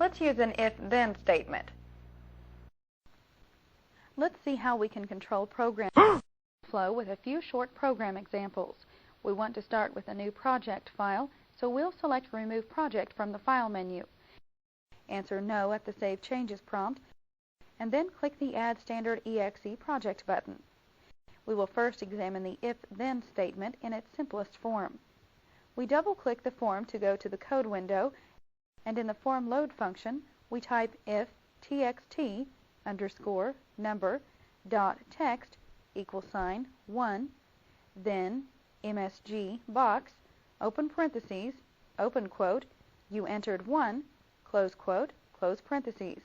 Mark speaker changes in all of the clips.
Speaker 1: Let's use an if-then statement. Let's see how we can control program flow with a few short program examples. We want to start with a new project file, so we'll select Remove Project from the File menu. Answer No at the Save Changes prompt, and then click the Add Standard EXE Project button. We will first examine the if-then statement in its simplest form. We double-click the form to go to the code window, and in the form load function, we type if txt underscore number dot text equal sign 1, then MSG box, open parentheses, open quote, you entered 1, close quote, close parentheses.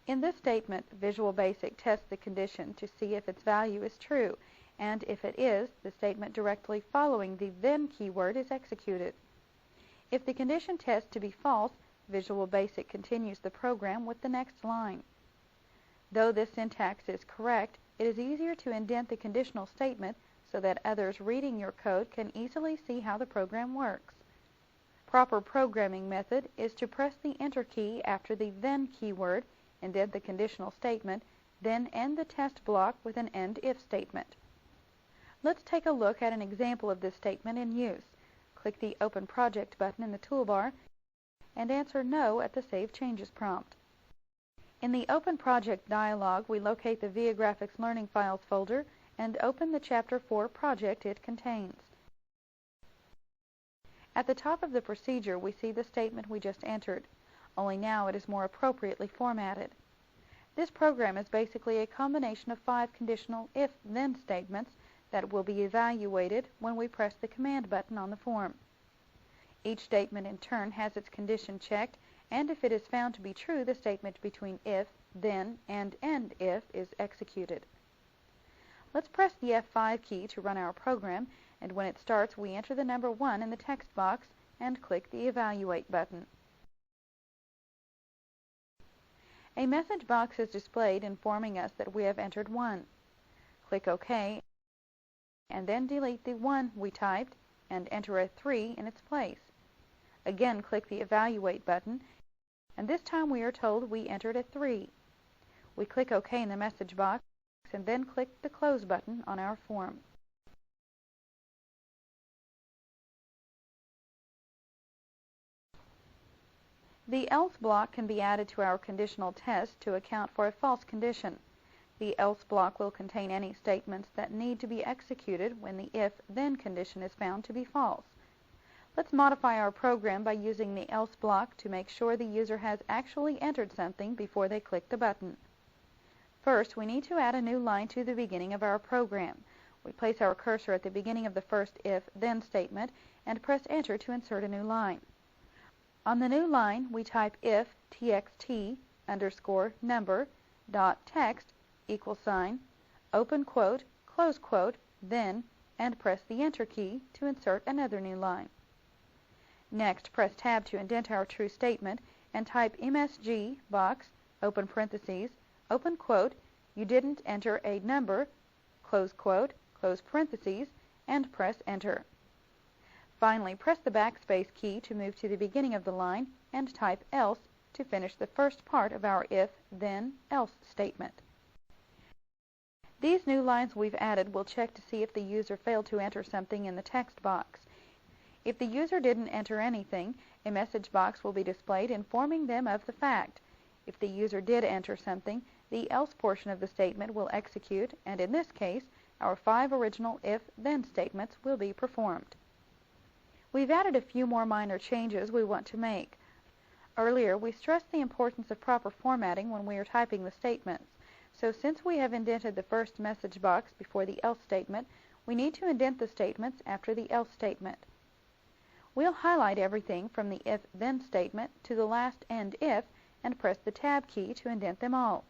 Speaker 1: In this statement, Visual Basic tests the condition to see if its value is true, and if it is, the statement directly following the then keyword is executed. If the condition tests to be false, Visual Basic continues the program with the next line. Though this syntax is correct, it is easier to indent the conditional statement so that others reading your code can easily see how the program works. Proper programming method is to press the Enter key after the then keyword, indent the conditional statement, then end the test block with an end if statement. Let's take a look at an example of this statement in use. Click the Open Project button in the toolbar and answer No at the Save Changes prompt. In the Open Project dialog, we locate the Viagrafix Learning Files folder and open the Chapter 4 project it contains. At the top of the procedure, we see the statement we just entered, only now it is more appropriately formatted. This program is basically a combination of 5 conditional if-then statements that will be evaluated when we press the Command button on the form. Each statement in turn has its condition checked, and if it is found to be true, the statement between if, then, and end if is executed. Let's press the F5 key to run our program, and when it starts, we enter the number 1 in the text box and click the Evaluate button. A message box is displayed informing us that we have entered 1. Click OK, and then delete the 1 we typed and enter a 3 in its place. Again, click the Evaluate button, and this time we are told we entered a 3. We click OK in the message box and then click the Close button on our form. The else block can be added to our conditional test to account for a false condition. The else block will contain any statements that need to be executed when the if-then condition is found to be false. Let's modify our program by using the else block to make sure the user has actually entered something before they click the button. First, we need to add a new line to the beginning of our program. We place our cursor at the beginning of the first if-then statement and press Enter to insert a new line. On the new line, we type if txt underscore number dot text equal sign, open quote, close quote, then, and press the Enter key to insert another new line. Next, press Tab to indent our true statement and type MSG box, open parentheses, open quote, you didn't enter a number, close quote, close parentheses, and press Enter. Finally, press the backspace key to move to the beginning of the line and type else to finish the first part of our if, then, else statement. These new lines we've added will check to see if the user failed to enter something in the text box. If the user didn't enter anything, a message box will be displayed informing them of the fact. If the user did enter something, the else portion of the statement will execute, and in this case, our 5 original if-then statements will be performed. We've added a few more minor changes we want to make. Earlier, we stressed the importance of proper formatting when we are typing the statements. So since we have indented the first message box before the else statement, we need to indent the statements after the else statement. We'll highlight everything from the if-then statement to the last end if and press the Tab key to indent them all.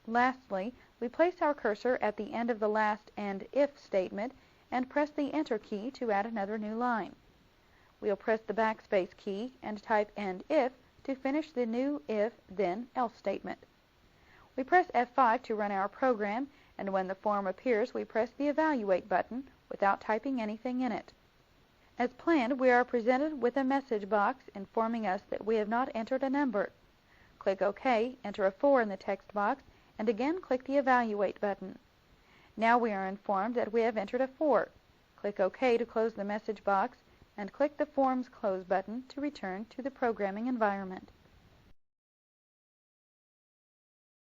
Speaker 1: Lastly, we place our cursor at the end of the last end if statement and press the Enter key to add another new line. We'll press the backspace key and type end if to finish the new if, then, else statement. We press F5 to run our program, and when the form appears, we press the Evaluate button without typing anything in it. As planned, we are presented with a message box informing us that we have not entered a number. Click OK, enter a 4 in the text box, and again click the Evaluate button. Now we are informed that we have entered a 4. Click OK to close the message box, and click the Forms Close button to return to the programming environment.